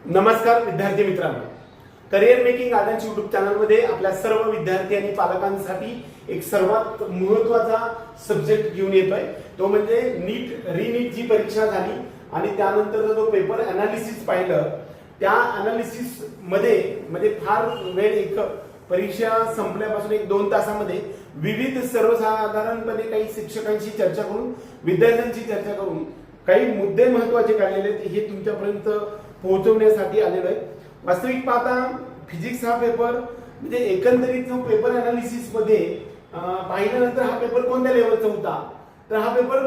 नमस्कार विद्यार्थी मित्रांनो, करिअर मेकिंग आदांच्या युट्यूब चॅनलमध्ये आपल्या सर्व विद्यार्थी आणि पालकांसाठी एक सर्वात महत्त्वाचा सब्जेक्ट घेऊन येतोय. तो म्हणजे नीट रिनीट जी परीक्षा झाली आणि त्यानंतर जो पेपर अनालिसिस पाहिलं, त्या अनालिसिस मध्ये म्हणजे फार वेळ एक परीक्षा संपल्यापासून 1-2 तासामध्ये विविध सर्वसाधारणपणे काही शिक्षकांशी चर्चा करून, विद्यार्थ्यांशी चर्चा करून काही मुद्दे महत्त्वाचे काढलेले आहेत, हे तुमच्यापर्यंत पोहोचवण्यासाठी आलेलो आहे. वास्तविक पाहता फिजिक्स हा पेपर म्हणजे एकंदरीत जो पेपर अनालिसिस मध्ये पाहिल्यानंतर हा पेपर कोणत्या लेवलचा होता, तर हा पेपर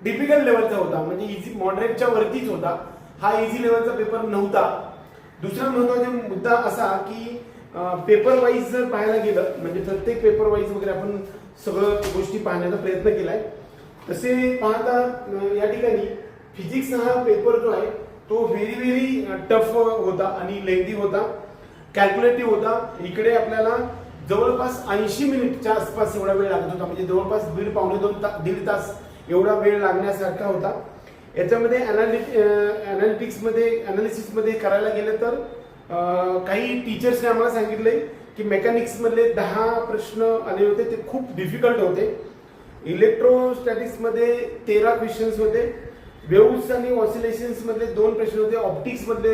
डिफिकल्ट लेवलचा होता, म्हणजे इझी मॉडरेटच्या वरतीच होता. हा इझी लेवलचा पेपर नव्हता. दुसरा महत्त्वाचा मुद्दा असा की पेपर वाईज जर पाहायला गेलं म्हणजे प्रत्येक पेपर वाईज वगैरे आपण सगळं गोष्टी पाहण्याचा प्रयत्न केलाय. तसे पाहता या ठिकाणी फिजिक्स हा पेपर जो आहे तो व्हेरी टफ होता आणि लेंदी होता, कॅल्क्युलेटिव्ह होता. इकडे आपल्याला जवळपास 80 मिनिटच्या आसपास एवढा वेळ लागत होता, म्हणजे जवळपास दीड तास एवढा वेळ लागण्यासारखा होता. याच्यामध्ये अनालिटिक्स मध्ये अनालिसिस मध्ये करायला गेलं तर काही टीचर्सने आम्हाला सांगितले की मेकॅनिक्स मधले 10 प्रश्न आले होते, ते खूप डिफिकल्ट होते. इलेक्ट्रोस्टॅटिक्स मध्ये 13 क्वेश्चन्स होते. वेव्स आणि ऑसिलेशन्स मधले 2 प्रश्न होते. ऑप्टिक्स मधले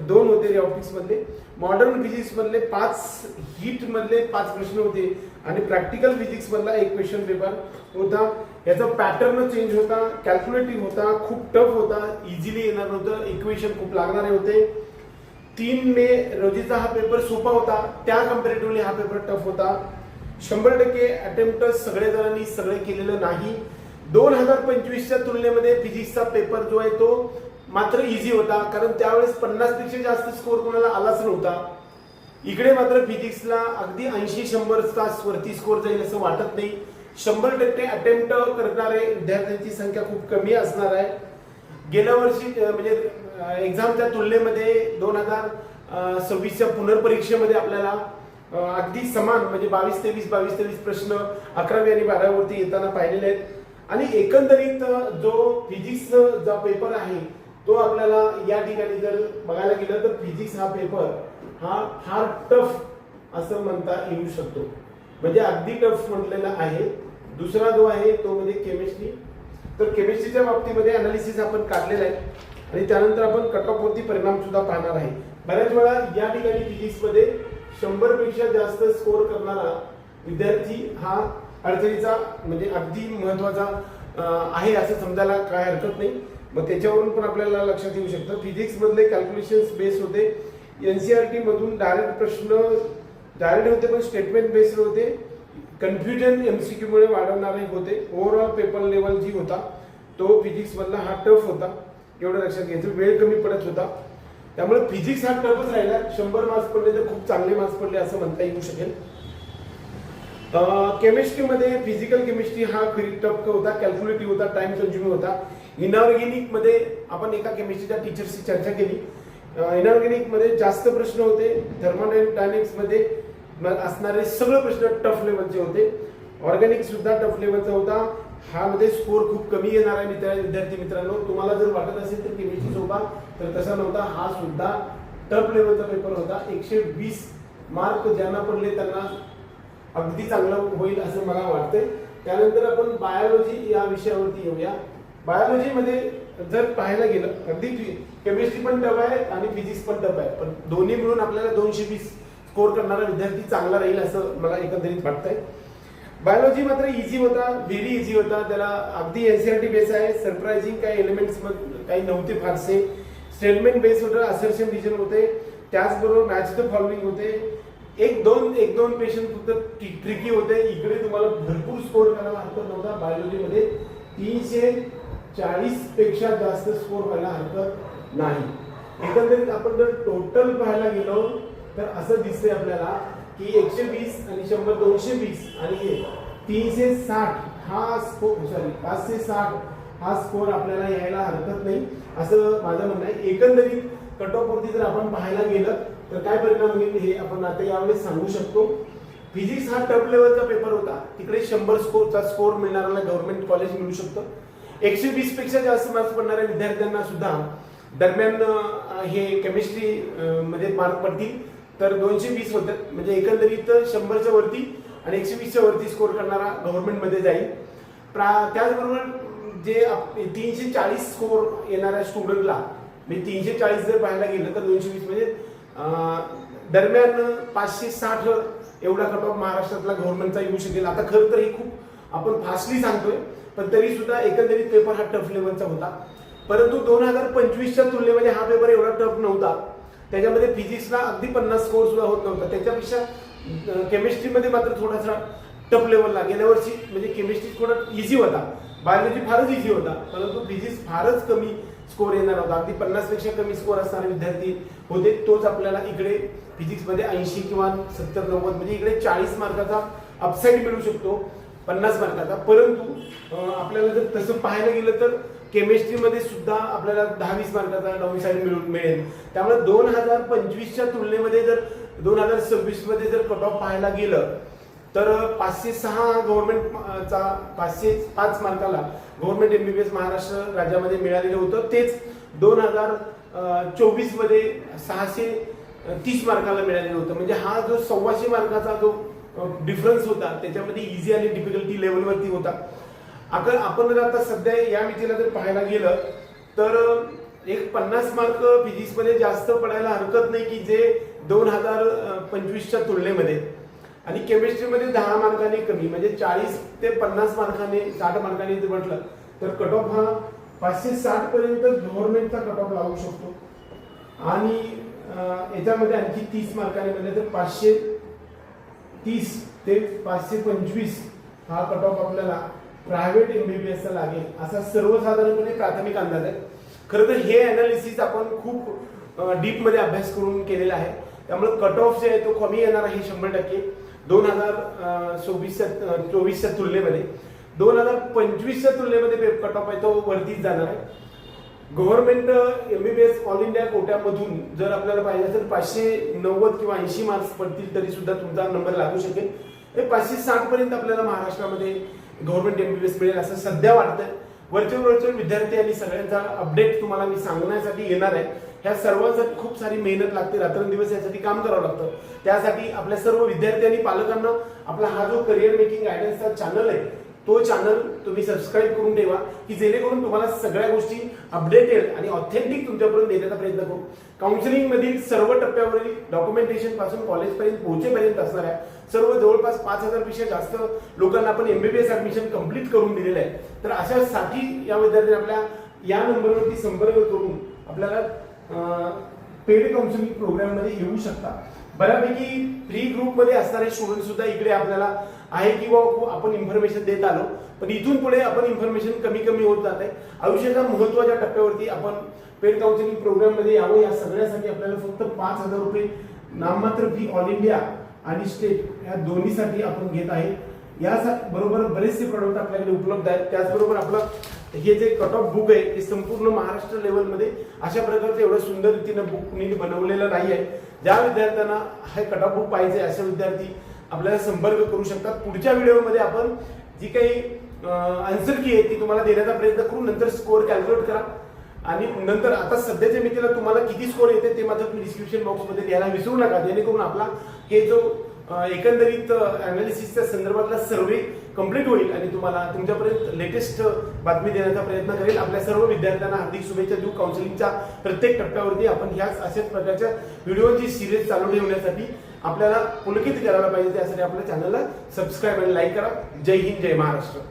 2 होते. ऑप्टिक्स मधले मॉडर्न फिजिक्स मधले 5, हीट मधले 5 प्रश्न होते आणि प्रॅक्टिकल फिजिक्स मधला 1 क्वेश्चन पेपर होता. याचा पॅटर्न चेंज होता, कॅल्क्युलेटिव्ह होता, खूप टफ होता, इझिली येणार नव्हतं, इक्वेशन खूप लागणारे होते. 3 मे रोजीचा हा पेपर सोपा होता, त्या कम्पॅरेटिव्हली हा पेपर टफ होता. 100% अटेम्प्ट सगळे जणांनी सगळे केलेलं नाही. 2025च्या तुलनेमध्ये फिजिक्सचा पेपर जो आहे तो मात्र इझी होता, कारण त्यावेळेस 50 पेक्षा जास्त स्कोर कोणाला आलाच नव्हता. इकडे मात्र फिजिक्सला अगदी 80-100 वरती स्कोर जाईल असं वाटत नाही. 100% अटेम्प्ट करणारे विद्यार्थ्यांची संख्या खूप कमी असणार आहे. गेल्या वर्षी म्हणजे एक्झामच्या तुलनेमध्ये 2026च्या पुनर्परीक्षेमध्ये आपल्याला अगदी समान म्हणजे 22-23 प्रश्न 11वी आणि 12वी वरती येताना पाहिलेले आहेत. आणि एकंदरीत जो फिजिक्सचा पेपर आहे तो आपल्याला या ठिकाणी जर बघायला गेलं तर फिजिक्स हा पेपर हा फार टफ असं म्हणता येऊ शकतो, म्हणजे अगदी टफ म्हटलेला आहे. दुसरा जो आहे तो म्हणजे केमिस्ट्री. तर केमिस्ट्रीच्या बाबतीमध्ये अनालिसिस आपण काढलेला आहे आणि त्यानंतर आपण कट ऑफ वरती परिणाम सुद्धा पाहणार आहे. बऱ्याच वेळा या ठिकाणी फिजिक्स मध्ये 100 पेक्षा जास्त स्कोर करणारा विद्यार्थी हा अडचणीचा म्हणजे अगदी महत्वाचा आहे असं समजायला काय हरकत नाही. मग त्याच्यावरून पण आपल्याला लक्षात येऊ शकतं. फिजिक्स मधले कॅल्क्युलेशन्स बेस होते. एनसीईआरटी मधून डायरेक्ट प्रश्न डायरेक्ट होते पण स्टेटमेंट बेस्ड होते. कन्फ्युजन एमसीक्यू मुळे वाढवणारे होते. ओव्हरऑल पेपर लेवल जी होता तो फिजिक्स मधला हा टफ होता, एवढं लक्षात घ्यायचं. वेळ कमी पडत होता, त्यामुळे फिजिक्स हा टफच राहिला. 100 मार्क्स पडले तर खूप चांगले मार्क्स पडले असं म्हणता येऊ शकेल. केमिस्ट्रीमध्ये फिजिकल केमिस्ट्री हा टफ होता, कॅल्क्युलेटिव्ह होता, टाइम कन्झ्युमिंग होता. इनऑर्गेनिक मध्ये आपण एका केमिस्ट्रीच्या टीचरशी चर्चा केली. इनऑर्गेनिक मध्ये जास्त प्रश्न होते. थर्मोडायनॅमिक्स मध्ये असणारे सगळे प्रश्न टफ लेवलचे होते. ऑर्गॅनिक सुद्धा टफ लेवलचा होता. हा मध्ये स्कोर खूप कमी येणार आहे विद्यार्थी मित्रांनो. तुम्हाला जर वाटत असेल तर केमिस्ट्री सोपा, तर तसा नव्हता. हा सुद्धा टफ लेवलचा पेपर होता. 120 मार्क ज्यांना पडले त्यांना अगदी चांगलं होईल असं मला वाटतंय. त्यानंतर आपण बायोलॉजी या विषयावरती येऊया. बायोलॉजी मध्ये जर पाहायला गेलं अगदी केमिस्ट्री पण टफ आहे आणि फिजिक्स पण टफ आहे, पण दोन्ही मिळून आपल्याला 220 स्कोर करणारा विद्यार्थी चांगला राहील असं मला एकंदरीत वाटतंय. बायोलॉजी मात्र इझी होता, व्हेरी इझी होता. त्याला अगदी एनसीईआरटी बेस आहे. सरप्राइझिंग काही एलिमेंट्स काही नव्हते फारसे. स्टेटमेंट बेस होतं, असर्शन रिजन होते, त्याचबरोबर मॅच द फॉलोइंग होते. एक दोन पेशंट फक्त ट्रिकी होते. इकडे तुम्हाला भरपूर स्कोर करायला हरकत नव्हता. बायोलॉजीमध्ये 340 पेक्षा जास्त स्कोर व्हायला हरकत नाही. एकंदरीत आपण जर टोटल पाहायला गेलो तर असं दिसतंय आपल्याला की 120 आणि 100 220 आणि 360 हा स्कोर 560 हा स्कोर आपल्याला यायला हरकत नाही असं माझं म्हणणं आहे. एकंदरीत कट ऑफ वरती जर आपण पाहायला गेलं तर काय परिणाम होईल हे आपण आता यावेळेस सांगू शकतो. फिजिक्स हा टफ लेवलचा पेपर होता. तिकडे 100 स्कोरचा स्कोर मिळणाऱ्याला गव्हर्नमेंट कॉलेज मिळू शकतं. 120 पेक्षा जास्त मार्क्स पडणाऱ्या विद्यार्थ्यांना सुद्धा दरम्यान हे केमिस्ट्री मध्ये मार्क पडतील तर 220 होतात, म्हणजे एकंदरीत 100च्या वरती आणि 120च्या वरती स्कोर करणारा गव्हर्नमेंटमध्ये जाईल. त्याचबरोबर जे 340 स्कोर येणाऱ्या स्टुडंटला, म्हणजे 340 जर पाहायला गेलं तर 220 म्हणजे दरम्यान 560 एवढा कट ऑफ महाराष्ट्रातला गव्हर्नमेंटचा येऊ शकेल. आता खरं तर हे खूप आपण फास्टली सांगतोय, पण तरी सुद्धा एकंदरीत पेपर हा टफ लेवलचा होता. परंतु 2025च्या तुलनेमध्ये हा पेपर एवढा टफ नव्हता. त्याच्यामध्ये फिजिक्सला अगदी 50 स्कोर सुद्धा होत नव्हता. त्याच्यापेक्षा केमिस्ट्रीमध्ये मात्र थोडासा टफ लेवलला गेल्या वर्षी म्हणजे केमिस्ट्री थोडा इझी होता, बायोलॉजी फारच इझी होता, परंतु फिजिक्स फारच कमी स्कोर येणार होता. अगदी 50 पेक्षा कमी स्कोर असणारे विद्यार्थी होते. तोच आपल्याला इकडे फिजिक्समध्ये 80 किंवा 70-90 म्हणजे इकडे 40 मार्काचा अपसाईड मिळू शकतो 50 मार्काचा. परंतु आपल्याला जर तसं पाहायला गेलं तर केमिस्ट्रीमध्ये सुद्धा आपल्याला 10-20 मार्काचा डाऊनसाईड मिळेल. त्यामुळे 2025च्या तुलनेमध्ये जर 2026 मध्ये जर कट ऑफ पाहायला गेलं तर 506 गव्हर्नमेंटचा 505 मार्काला गव्हर्नमेंट एमबीबीएस महाराष्ट्र राज्यामध्ये मिळालेलं होतं. तेच 2024 मध्ये 630 मार्काला मिळालेलं होतं. म्हणजे हा जो 125 मार्काचा जो डिफरन्स होता त्याच्यामध्ये इझी आणि डिफिकल्टी लेवलवरती होता. आपण जर आता सध्या या मितीला जर पाहायला गेलं तर एक 50 मार्क फिजिक्समध्ये जास्त पडायला हरकत नाही की जे 2025च्या तुलनेमध्ये, आणि केमिस्ट्रीमध्ये 10 मार्काने कमी, म्हणजे 40 ते 50 मार्काने 60 मार्काने जर म्हटलं तर कट ऑफ हा 560 पर्यंत गव्हर्नमेंटचा कट ऑफ लागू शकतो. आणि याच्यामध्ये आणखी 30 मार्काने म्हणजे तर 530 ते 525 हा कट ऑफ आपल्याला प्रायव्हेट एमबीबीएसचा लागेल असा सर्वसाधारणपणे प्राथमिक अंदाज आहे. खरं तर हे अनालिसिस आपण खूप डीप मध्ये अभ्यास करून केलेला आहे. त्यामुळे कट ऑफ जे आहे तो कमी येणार आहे 100%. 2024च्या तुलनेमध्ये 2025च्या तुलनेमध्ये कट ऑफ आहे तो वरतीच जाणार आहे. गव्हर्नमेंट एमबीबीएस ऑल इंडिया कोट्यामधून जर आपल्याला पाहिजे तर 590 किंवा 80 मार्क्स पडतील तरी सुद्धा तुमचा नंबर लागू शकेल. 560 पर्यंत आपल्याला महाराष्ट्रामध्ये गव्हर्नमेंट एमबीबीएस मिळेल असं सध्या वाटतंय. व्हर्च्युअल विद्यार्थी आणि सगळ्यांचा अपडेट तुम्हाला मी सांगण्यासाठी येणार आहे. ह्या सर्वांसाठी खूप सारी मेहनत लागते, रात्रंदिवस यासाठी काम करावं लागतं. त्यासाठी आपल्या सर्व विद्यार्थी आणि पालकांना आपला हा जो करिअर मेकिंग गायडन्सचा चॅनल आहे तो चॅनल तुम्ही सबस्क्राईब करून ठेवा की जेणेकरून तुम्हाला सगळ्या गोष्टी अपडेटेड आणि ऑथेंटिक तुमच्यापर्यंत देण्याचा प्रयत्न करू. काउन्सिलिंग मधील सर्व टप्प्यावरील डॉक्युमेंटेशन पासून कॉलेजपर्यंत पोहोचेपर्यंत असणाऱ्या सर्व जवळपास 5000 पेक्षा जास्त लोकांना आपण एमबीबीएस ऍडमिशन कंप्लीट करून दिलेलं आहे. तर अशासाठी या विद्यार्थ्यांनी आपल्या या नंबरवरती संपर्क करून आपल्याला पेड काउन्सिलिंग प्रोग्राम मध्ये येऊ शकता. बऱ्यापैकी प्री ग्रुप मध्ये असणारे स्टुडंट सुद्धा इकडे आपल्याला आहे की आपण इन्फॉर्मेशन देत आलो, पण इथून पुढे आपण इन्फॉर्मेशन कमी कमी होत जात आहे. आयुष्याच्या महत्वाच्या टप्प्यावरती आपण पेड काउन्सिलिंग प्रोग्राम मध्ये यावं. या सगळ्यासाठी आपल्याला फक्त 5000 रुपये नाममात्र फी ऑल इंडिया आणि स्टेट या दोन्हीसाठी आपण घेत आहे. या बरोबर बरेचसे प्रोडक्ट आपल्याकडे उपलब्ध आहेत. त्याचबरोबर आपलं हे जे कट ऑफ बुक आहे ते संपूर्ण महाराष्ट्र लेवलमध्ये अशा प्रकारचं एवढं सुंदर रीतीनं बुक कुणी बनवलेलं नाही आहे. ज्या विद्यार्थ्यांना हे कट ऑफ बुक पाहिजे अशा विद्यार्थी आपल्याला संपर्क करू शकतात. पुढच्या व्हिडिओमध्ये आपण जी काही आन्सर की आहे ती तुम्हाला देण्याचा प्रयत्न करू. नंतर स्कोर कॅल्क्युलेट करा आणि नंतर आता सध्याच्या मितीला तुम्हाला किती स्कोर येते ते मात्र तुम्ही डिस्क्रिप्शन बॉक्समध्ये द्यायला विसरू नका, जेणेकरून आपला हे जो एकंदरीत अनालिसिसच्या संदर्भातला सर्वे कंप्लीट होईल आणि तुम्हाला तुमच्यापर्यंत लेटेस्ट बातमी देण्याचा प्रयत्न करेल. आपल्या सर्व विद्यार्थ्यांना हार्दिक शुभेच्छा देऊ. काउन्सिलिंगच्या प्रत्येक टप्प्यावरती आपण ह्याच अशाच प्रकारच्या व्हिडिओची सिरीज चालू ठेवण्यासाठी आपल्याला पुलकित करायला पाहिजे. त्यासाठी आपल्या चॅनलला सबस्क्राईब आणि लाईक करा. जय हिंद, जय महाराष्ट्र.